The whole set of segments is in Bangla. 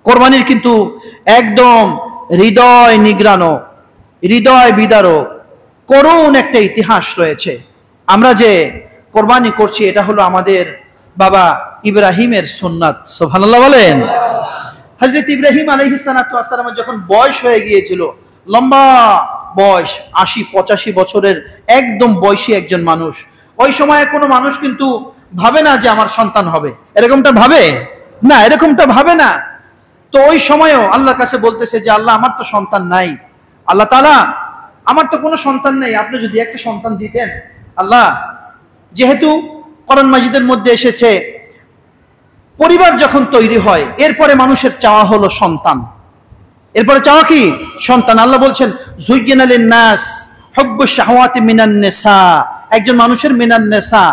কোরবানির কিন্তু একদম হৃদয় নিগ্রানো, হৃদয় বিদারক করুণ একটা ইতিহাস রয়েছে। আমরা যে কোরবানি করছি এটা হলো আমাদের বাবা ইব্রাহিমের সুন্নাত। সুবহানাল্লাহ বলেন। হযরত ইব্রাহিম আলাইহিস সালাতু ওয়াস সালামের যখন বয়স হয়ে গিয়েছিল, লম্বা বয়স, ৮০-৮৫ বছরের একদম বয়সী একজন মানুষ, ওই সময়ে কোনো মানুষ কিন্তু ভাবে না যে আমার সন্তান হবে, এরকমটা ভাবে না, এরকমটা ভাবে না। তো ওই সময়ও আল্লাহর কাছে বলতেছে যে আল্লাহ আমার তো সন্তান নাই, আল্লাহ তাআলা আমার তো কোনো সন্তান নেই, আপনি যদি একটা সন্তান দিতেন। আল্লাহ, যেহেতু কোরআন মাজিদের মধ্যে এসেছে পরিবার যখন তৈরি হয় এরপরে মানুষের চাওয়া হলো সন্তান, এরপরে চাওয়া কি? সন্তান। আল্লাহ বলছেন যুয়্যিনা লিন-নাস হুব্বুশ শাহাওয়াতি মিনান নিসা, একজন মানুষের মিনান নিসা,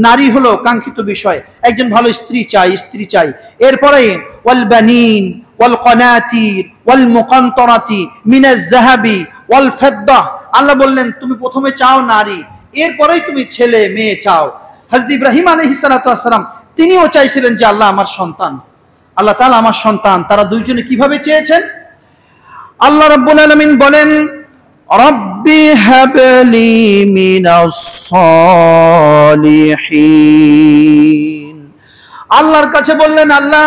নারী হলো কাঙ্ক্ষিত বিষয়, একজন ভালো স্ত্রী চাই, স্ত্রী চাই। এরপরে ওয়াল বানিন ওয়াল কানাতির ওয়াল মুকান্তরাতি মিনাজ যাহাবি ওয়াল ফিদ্দা, আল্লাহ বললেন তুমি প্রথমে চাও নারী, এরপরেই তুমি ছেলে মেয়ে চাও। হযরত ইব্রাহিম আলাইহিস সালাতু ওয়াস সালাম তিনিও চাইছিলেন যে আল্লাহ আমার সন্তান, আল্লাহ তাআলা আমার সন্তান। তারা দুইজনে কিভাবে চেয়েছেন? আল্লাহ রাব্বুল আলামিন বলেন রব্বি হাবলি মিনাস সালিহিন, আল্লাহর কাছে বললেন আল্লাহ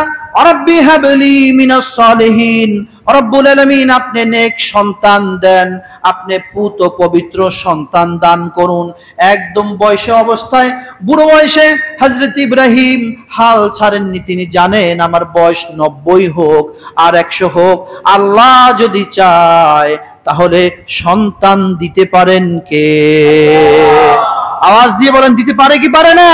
রব্বি হাবলি মিনাস সালিহিন, রব্বুল আলামিন আপনি নেক সন্তান দেন, আপনি পুত পবিত্র সন্তান দান করুন। একদম বয়সে অবস্থায়, বুড়ো বয়সে হযরত ইব্রাহিম হাল ছাড়েননি। তিনি জানেন আমার বয়স ৯০ হোক আর ১০০ হোক, আল্লাহ যদি চায় তাহলে সন্তান দিতে পারেন কে? আওয়াজ দিয়ে বলেন দিতে পারে কি পারে না?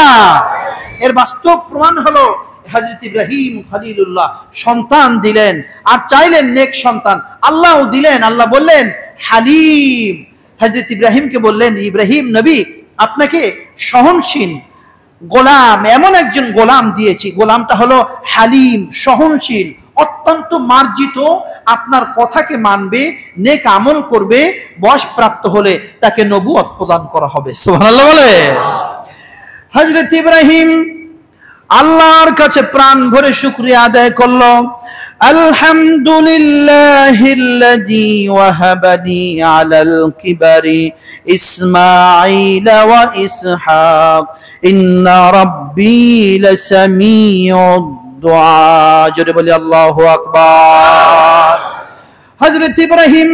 এর বাস্তব প্রমাণ হলো হযরত ইব্রাহিম খলিলুল্লাহ সন্তান দিলেন আর চাইলেন নেক সন্তান, আল্লাহও দিলেন। আল্লাহ বললেন হালিম, হযরত ইব্রাহিমকে বললেন ইব্রাহিম নবী আপনাকে সহনশীল গোলাম, এমন একজন গোলাম দিয়েছি, গোলামটা হলো হালিম, সহনশীল, অত্যন্ত মার্জিত, আপনার কথাকে মানবে, নেক আমল করবে, বয়সপ্রাপ্ত হলে তাকে নবুয়ত প্রদান করা হবে। সুবহানাল্লাহ বলে। হযরত ইব্রাহিম আল্লাহর কাছে প্রাণ ভরে শুকরিয়া আদায় করলো, আলহামদুলিল্লাহিল্লাযী ওয়াহাবানি আলাল কিবারি ইসমাঈল ওয়া ইসহাক ইন্না রাব্বী লাসামিউদ দুআ। জোরে বলি আল্লাহু আকবার। হযরত ইব্রাহিম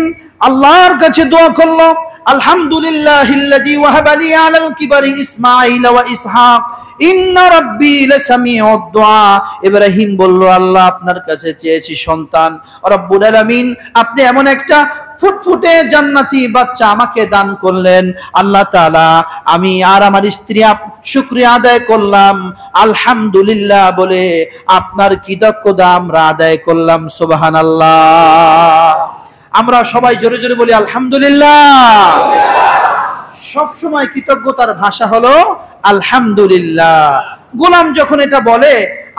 আল্লাহর কাছে দোয়া করলো, আলহামদুলিল্লাহিল্লাযী ওয়াহাবানি আলাল কিবারি ইসমাঈল ওয়া ইসহাক ইন্না রাব্বী লাসামিউদ দুআ। ইব্রাহিম বলল আল্লাহ আপনার কাছে চেয়েছি সন্তান, রব্বুল আলামিন আপনি এমন একটা ফুটফুটে জান্নাতি বাচ্চা আমাকে দান করলেন। আল্লাহ তাআলা আমি আর আমার স্ত্রী শুকরিয়া আদায় করলাম, আলহামদুলিল্লাহ বলে আপনার কৃতজ্ঞতা আমরা আদায় করলাম। সুবহানাল্লাহ। আমরা সবাই জোরে জোরে বলি আলহামদুলিল্লাহ। সব সময় কৃতজ্ঞতার ভাষা হলো আলহামদুলিল্লাহ। গোলাম যখন এটা বলে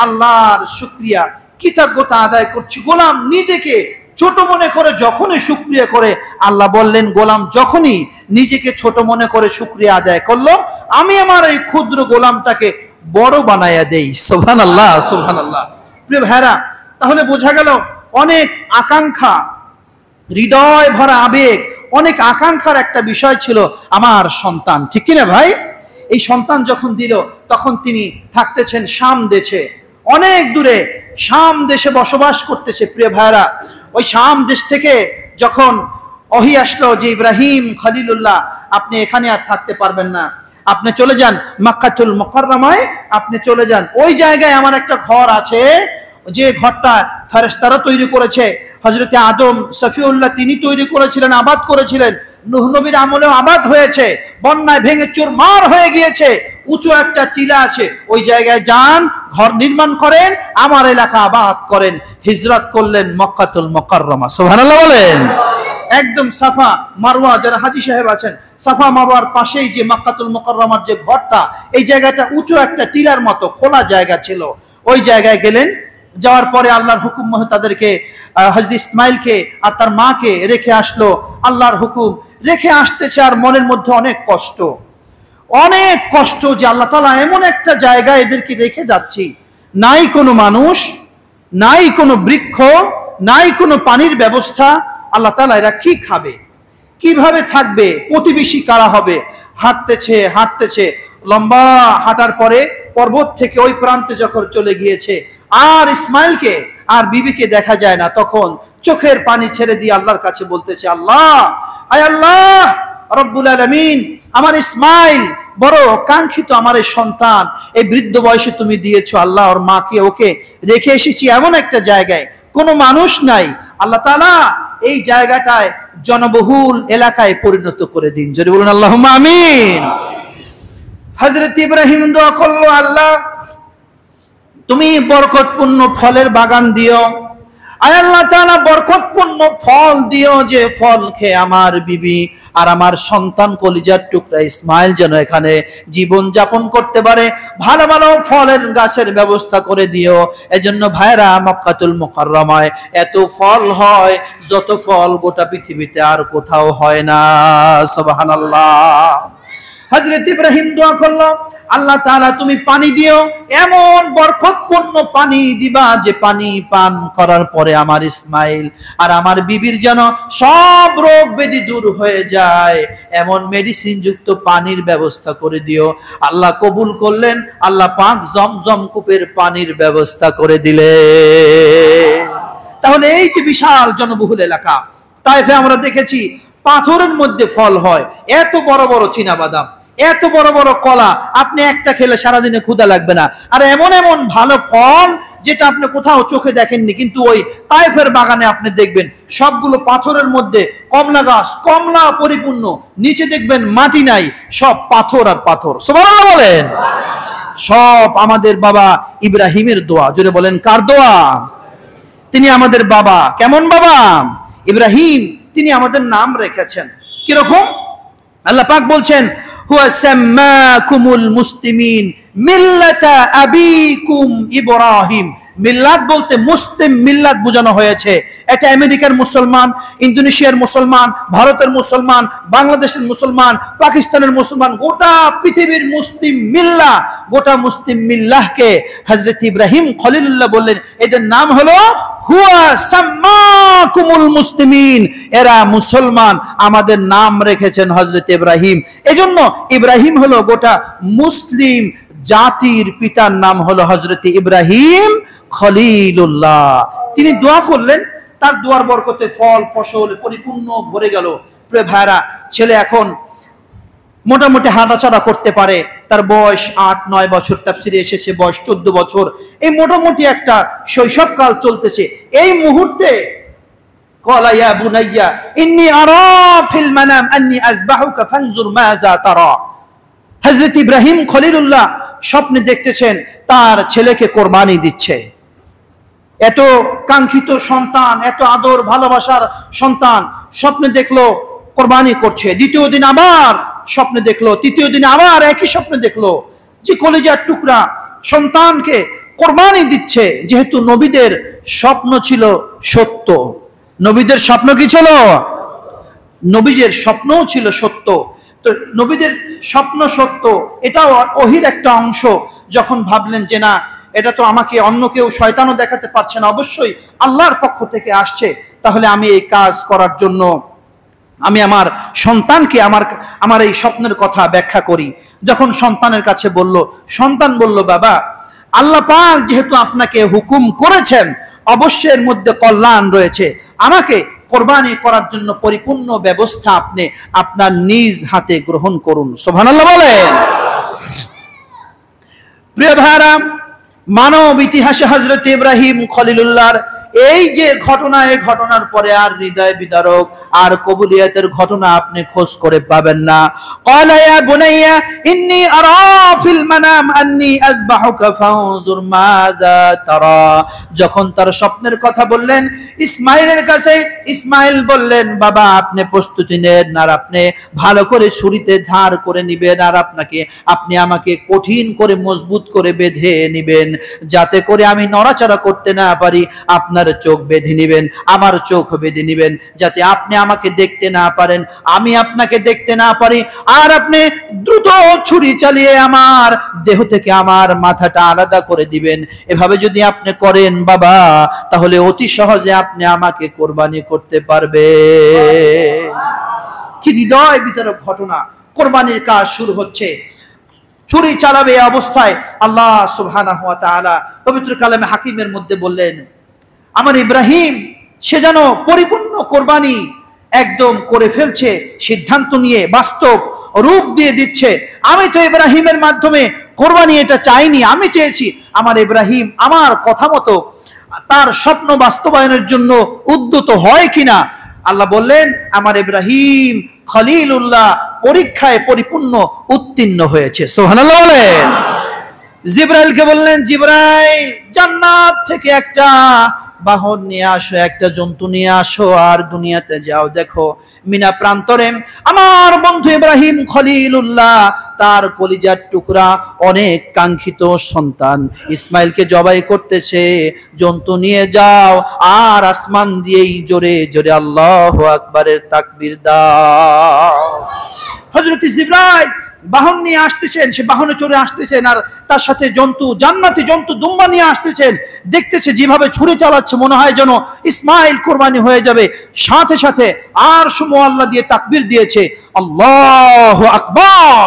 আল্লাহর শুকরিয়া কৃতজ্ঞতা আদায় করছি, গোলাম নিজেকে ছোট মনে করে যখনই শুকরিয়া করে, আল্লাহ বললেন গোলাম যখনই নিজেকে ছোট মনে করে শুকরিয়া আদায় করলো, আমি আমার এই ক্ষুদ্র গোলামটাকে বড় বানায়া দেই। সুবহানাল্লাহ, সুবহানাল্লাহ। প্রিয় ভাইরা, তাহলে বোঝা গেল অনেক আকাঙ্ক্ষা, হৃদয় ভরা আবেগ, অনেক আকাঙ্ক্ষার একটা বিষয় ছিল আমার সন্তান, ঠিক কিনা ভাই? এই সন্তান যখন দিল তখন তিনি থাকতেছেন শাম দেশে, অনেক দূরে শাম দেশে বসবাস করতেছে। প্রিয় ভাইরা, ওই শাম দেশ থেকে যখন ওহী আসলো যে ইব্রাহিম খলিলুল্লাহ আপনি এখানে আর থাকতে পারবেন না, আপনি চলে যান মক্কাতুল মুকাররমায়, আপনি চলে যান, ওই জায়গায় আমার একটা ঘর আছে, যে ঘরটা ফেরেশতারা তৈরি করেছে, হযরতে আদম সফিউল্লাহ তিনি তৈরি করেছিলেন, আবাদ করেছিলেন, নূহ নবীর আমলেও আবাদ হয়েছে, বন্যায় ভেঙে চুরমার হয়ে গিয়েছে, উঁচু একটা টিলা আছে, ওই জায়গায় যান, ঘর নির্মাণ করেন, আমার এলাকা আবাদ করেন। হিজরত করলেন মক্কাতুল মুকাররমা। সুবহানাল্লাহ বলেন। একদম সাফা মারওয়া, যারা হাজী সাহেব আছেন, সাফা মারওয়ার পাশেই যে মক্কাতুল মুকাররমার যে ঘরটা, এই জায়গাটা উঁচু একটা টিলার মতো খোলা জায়গা ছিল, ওই জায়গায় গেলেন। যাওয়ার পরে আল্লাহর হুকুম মতো তাদেরকে হযরত ইসমাইলকে আর তার মাকে রেখে আসলো। আল্লাহর হুকুম রেখে আসতেছে আর মনের মধ্যে অনেক কষ্ট, অনেক কষ্ট যে আল্লাহ তাআলা এমন একটা জায়গায় এদেরকে রেখে যাচ্ছি, নাই কোনো মানুষ, নাই কোনো বৃক্ষ, নাই কোনো পানির ব্যবস্থা। আল্লাহ তাআলা এরা কি খাবে, কিভাবে থাকবে, প্রতিবেশী কারা হবে? হাঁটতেছে হাঁটতেছে, লম্বা হাঁটার পরে পর্বত থেকে ওই প্রান্তে যখন চলে গিয়েছে, আর ইসমাইলকে আর বিবিকে দেখা যায় না। তখন চোখের পানি ছেড়ে দিয়ে আল্লাহর কাছে বলতেছে, আল্লাহ, আয় আল্লাহ রব্বুল আলামিন, আমার ইসমাইল বড় কাঙ্ক্ষিত আমার এই সন্তান, এই বৃদ্ধ বয়সে তুমি দিয়েছো আল্লাহ। ওর মাকে ওকে রেখে এসেছি এমন একটা জায়গায়, কোনো মানুষ নাই। আল্লাহ তাআলা এই জায়গাটায় জনবহুল এলাকায় পরিণত করে দিন। যদি বলুন আল্লাহুম্মা আমিন। হযরত ইব্রাহিম দোয়া করলো, আল্লাহ তুমি বরকতপূর্ণ ফলের বাগান দিও, আয় আল্লাহ তাআলা বরকতপূর্ণ ফল দিও, যে ফল খেয়ে আমার বিবি আর আমার সন্তান কলিজার টুকরা ইসমাইল যেন এখানে জীবন যাপন করতে পারে। ভালো ভালো ফলের গাছের ব্যবস্থা করে দিও। এজন্য ভাইরা, মক্কাতুল মুকাররমায় এত ফল হয় যত ফল গোটা পৃথিবীতে আর কোথাও হয় না। সুবহানাল্লাহ। হযরত ইব্রাহিম দোয়া করলো, আল্লাহ তাআলা তুমি পানি দিও, এমন বরকতপূর্ণ পানি দিবা যে পানি পান করার পরে আমার ইসমাইল আর আমার বিবির যেন সব রোগ ব্যাধি দূর হয়ে যায়, এমন মেডিসিন যুক্ত পানির ব্যবস্থা করে দিও। আল্লাহ কবুল করলেন। আল্লাহ পাক জমজম কূপের পানির ব্যবস্থা করে দিলেন। তাহলে এই যে বিশাল জনবহুল এলাকা, তাইফে আমরা দেখেছি পাথরের মধ্যে ফল হয়, এত বড় বড় চীনাবাদাম, এত বড় বড় কলা, আপনি একটা খেলে সারাদিনে ক্ষুধা লাগবে না। আর এমন এমন ভালো ফল যেটা আপনি কোথাও চোখে দেখেননি, কিন্তু ওই তাইফের বাগানে আপনি দেখবেন সবগুলো পাথরের মধ্যে। কমলা গাছ, কমলা পরিপূর্ণ, নিচে দেখবেন মাটি নাই, সব পাথর আর পাথর। সুবহানাল্লাহ বলেন। সব আমাদের বাবা ইব্রাহিমের দোয়া। জোরে বলেন, কার দোয়া? তিনি আমাদের বাবা। কেমন বাবা? ইব্রাহিম। তিনি আমাদের নাম রেখেছেন কিরকম? আল্লাহ পাক বলছেন, হুয়া সাম্মাকুমুল মুসলিমিন মিল্লাতা আবিকুম ইব্রাহিম। মিল্লাত বলতে মুসলিম মিল্লাত বোঝানো হয়েছে। এটা আমেরিকার মুসলমান, ইন্দোনেশিয়ার মুসলমান, ভারতের মুসলমান, বাংলাদেশের মুসলমান, পাকিস্তানের মুসলমান, গোটা পৃথিবীর মুসলিম মিল্লাহ, গোটা মুসলিম মিল্লাহকে হযরত ইব্রাহিম খলিলুল্লাহ বললেন, এদের নাম হলো হুয়া সাম্মাকুমুল মুসলিমিন। এরা মুসলমান, আমাদের নাম রেখেছেন হযরত ইব্রাহিম। এজন্য ইব্রাহিম হলো গোটা মুসলিম জাতির পিতার নাম হলো হযরত ইব্রাহিম খলিলুল্লাহ। তিনি দোয়া করলেন, তার দোয়ার বরকতে ফল ফসল পরিপূর্ণ ভরে গেল। প্রিয় ভাইরা, ছেলে এখন মোটামুটি হাঁটাচলা করতে পারে, তার বয়স 8-9 বছর, তাফসিরে এসেছে বয়স 14 বছর। এই মোটামুটি একটা শৈশবকাল চলতেছে। এই মুহূর্তে ক্বালা ইয়া বুনাইয়া ইন্নী আরা ফিল মানাম আন্নী আযবাহুকা ফানজুর মাযা তারা। হযরত ইব্রাহিম খলিলুল্লাহ স্বপ্নে দেখতেছেন তার ছেলেকে কোরবানি দিচ্ছে। এত কাঙ্ক্ষিত সন্তান, এত আদর ভালোবাসার সন্তান, স্বপ্নে দেখলো কোরবানি করছে। দ্বিতীয় দিন আবার স্বপ্নে দেখলো, তৃতীয় দিন আবার একই স্বপ্নে দেখলো যে কলিজার টুকরা সন্তানকে কোরবানি দিচ্ছে। যেহেতু নবীদের স্বপ্ন ছিল সত্য, নবীদের স্বপ্ন কি ছিল? নবীদের স্বপ্নও ছিল সত্য। তো নবীদের স্বপ্ন সত্য, এটাও ওহির একটা অংশ। যখন ভাবলেন যে না, এটা তো আমাকে অন্য কেউ, শয়তানও দেখাতে পারছে না, অবশ্যই আল্লাহর পক্ষ থেকে আসছে, তাহলে আমি এই কাজ করার জন্য আমি আমার সন্তানকে আমার এই স্বপ্নের কথা ব্যাখ্যা করি। যখন সন্তানের কাছে বলল, সন্তান বলল, বাবা, আল্লাহ পাক যেহেতু আপনাকে হুকুম করেছেন, অবশ্যই এর মধ্যে কল্যাণ রয়েছে। আমাকে কোরবানি করার জন্য পরিপূর্ণ ব্যবস্থা আপনি আপনার নিজ হাতে গ্রহণ করুন। সুবহানাল্লাহ বলেন। প্রিয় ভাইরা, মানব ইতিহাসে হযরত ইব্রাহিম খলিলুল্লাহর এই যে ঘটনা, এই ঘটনার পরে আর হৃদয় বিদারক আর কবুলিয়তের ঘটনা আপনি খোঁজ করে পাবেন না। ক্বালা ইয়া বুনাইয়া ইন্নী আরা ফিল মানাম আন্নী আযবাহুকা ফানজুর মাযা তারা। যখন তার স্বপ্নের কথা বললেন ইসমাইলের কাছে, ইসমাইল বললেন, বাবা, আপনি প্রস্তুতি নেন, আর আপনি ভালো করে ছুরিতে ধার করে নিবেন, আর আপনি আমাকে কঠিন করে মজবুত করে বেঁধে নিবেন, যাতে করে আমি নড়াচড়া করতে না পারি। আপনার চোখ বেঁধে নিবেন, আমার চোখ বেঁধে নিবেন, যাতে আপনি আমাকে দেখতে না পারেন, আমি আপনাকে দেখতে না পারি, আর আপনি দ্রুত ছুরি চালিয়ে আমার দেহ থেকে আমার মাথাটা আলাদা করে দিবেন, এভাবে যদি আপনি করেন বাবা, তাহলে অতি সহজে আপনি আমাকে কোরবানি করতে পারবেন। কি হৃদয় বিতরক ঘটনা! কোরবানির কাজ শুরু হচ্ছে, ছুরি চালাবে অবস্থায় আল্লাহ সুবহানাহু ওয়া তাআলা পবিত্র কালামে হাকিমের মধ্যে বললেন, আমার ইব্রাহিম সে যেন পরিপূর্ণ কোরবানি একদম করে ফেলছে, সিদ্ধান্ত নিয়ে বাস্তব রূপ দিয়ে দিচ্ছে। আমি তো ইব্রাহিমের মাধ্যমে কোরবানি এটা চাইনি, আমি চেয়েছি আমার ইব্রাহিম আমার কথা মতো তার স্বপ্ন বাস্তবায়নের জন্য উদ্যত হয় কিনা। আল্লাহ বললেন, আমার ইব্রাহিম খলিলুল্লাহ পরীক্ষায় পরিপূর্ণ উত্তীর্ণ হয়েছে। সুবহানাল্লাহ বলেন। জিবরাইলকে বললেন, জিবরাইল জান্নাত থেকে একটা বাহন নিয়ে আসো, একটা জন্তু নিয়ে আসো, আর দুনিয়াতে যাও, দেখো মিনা প্রান্তরে আমার বন্ধু ইব্রাহিম খলিলুল্লাহ তার কলিজার টুকরা অনেক কাঙ্ক্ষিত সন্তান ইসমাইলকে জবাই করতেছে, জন্তু নিয়ে যাও আর আসমান দিয়েই জোরে জোরে আল্লাহু আকবারের তাকবীর দাও। হযরত জিবরাইল বাহন নিয়ে আসতেছেন, সে বাহনে চড়ে আসতেছেন, আর তার সাথে জন্তু, জান্নাতি জন্তু দুম্বা নিয়ে আসতেছেন। দেখতেছে যেভাবে ছুরি চালাচ্ছে, মনে হয় যেন ইসমাইল কোরবানি হয়ে যাবে। সাথে সাথে আর সুবহানাল্লাহ দিয়ে তাকবীর দিয়েছে, আল্লাহু আকবার।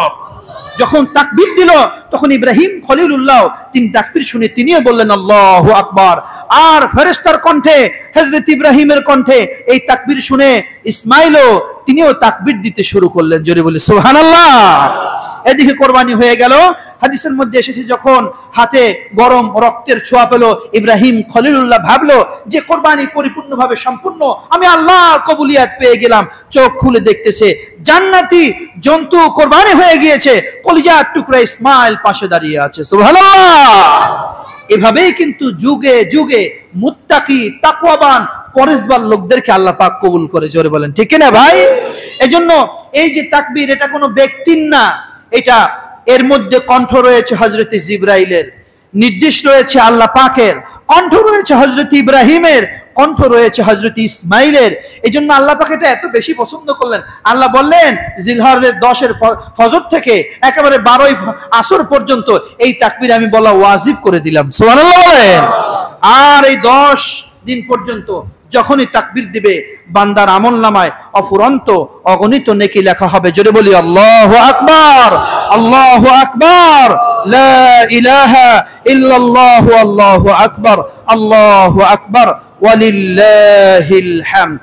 যখন তাকবীর দিল তখন ইব্রাহিম খলিলুল্লাহ তিনি তাকবীর শুনে তিনিও বললেন আল্লাহু আকবার। আর ফেরেশতার কণ্ঠে, হযরত ইব্রাহিমের কণ্ঠে এই তাকবীর শুনে ইসমাইলও তিনিও তাকবীর দিতে শুরু করলেন। জোরে বলে সুবহানাল্লাহ। এদিকে কোরবানি হয়ে গেল। হাদিসের মধ্যে এসেছে, যখন হাতে গরম রক্তের ছোঁয়া পেল ইব্রাহিম খলিলুল্লাহ ভাবলো যে কোরবানি পরিপূর্ণভাবে সম্পূর্ণ, আমি আল্লাহ কবুলিয়াত পেয়ে গেলাম। চোখ খুলে দেখতেছে জান্নাতি জন্তু কোরবানি হয়ে গিয়েছে, কলিজার টুকরা ইসমাইল পাশে দাঁড়িয়ে আছে। সুবহানাল্লাহ। এভাবেই কিন্তু যুগে যুগে মুত্তাকি তাকওয়াবান পরেশগার লোকদেরকে আল্লাহ পাক কবুল করে। জোরে বলেন ঠিক কিনা ভাই? এজন্য এই যে তাকবীর, এটা কোনো ব্যক্তির না, এটা এর মধ্যে কণ্ঠ রয়েছে হযরত জিবরাইলের, নির্দেশ রয়েছে আল্লাহ পাকের, কণ্ঠ রয়েছে হযরত ইব্রাহিমের, কণ্ঠ রয়েছে হযরত ইসমাইলের। এজন্য আল্লাহ পাক এটা এত বেশি পছন্দ করলেন। আল্লাহ বললেন, জিলহজের 10 ফজর থেকে একেবারে 12 আসর পর্যন্ত এই তাকবীর আমি বলা ওয়াজিব করে দিলাম। সুবহানাল্লাহ বলেন। আর এই 10 দিন পর্যন্ত যখনই তাকবীর দিবে, বান্দার আমলনামায় অফুরন্ত অগণিত নেকি লেখা হবে। জোরে বলি আল্লাহু আকবার, আল্লাহু আকবার, লা ইলাহা ইল্লাল্লাহু, আল্লাহু আকবার, আল্লাহু আকবার, ওয়ালিল্লাহিল হামদ।